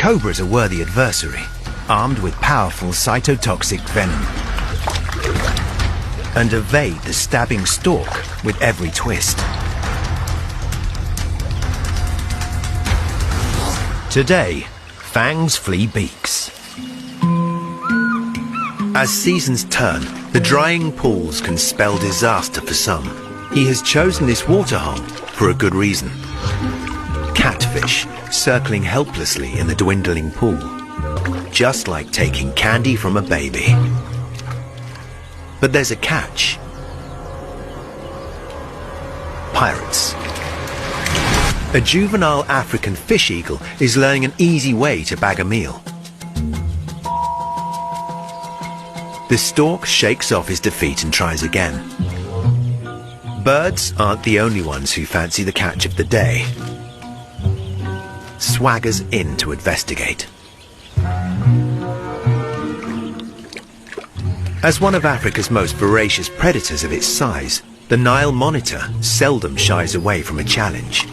cobra's a worthy adversary, armed with powerful cytotoxic venom, and evade the stabbing stalk with every twist. Today, fangs flee beaks. As seasons turn, the drying pools can spell disaster for some. He has chosen this waterhole for a good reason. Catfish circling helplessly in the dwindling pool, just like taking candy from a baby. But there's a catch. Pirates. A juvenile African fish eagle is learning an easy way to bag a meal. The stork shakes off his defeat and tries again. Birds aren't the only ones who fancy the catch of the day. Swaggers in to investigate. As one of Africa's most voracious predators of its size, the Nile monitor seldom shies away from a challenge.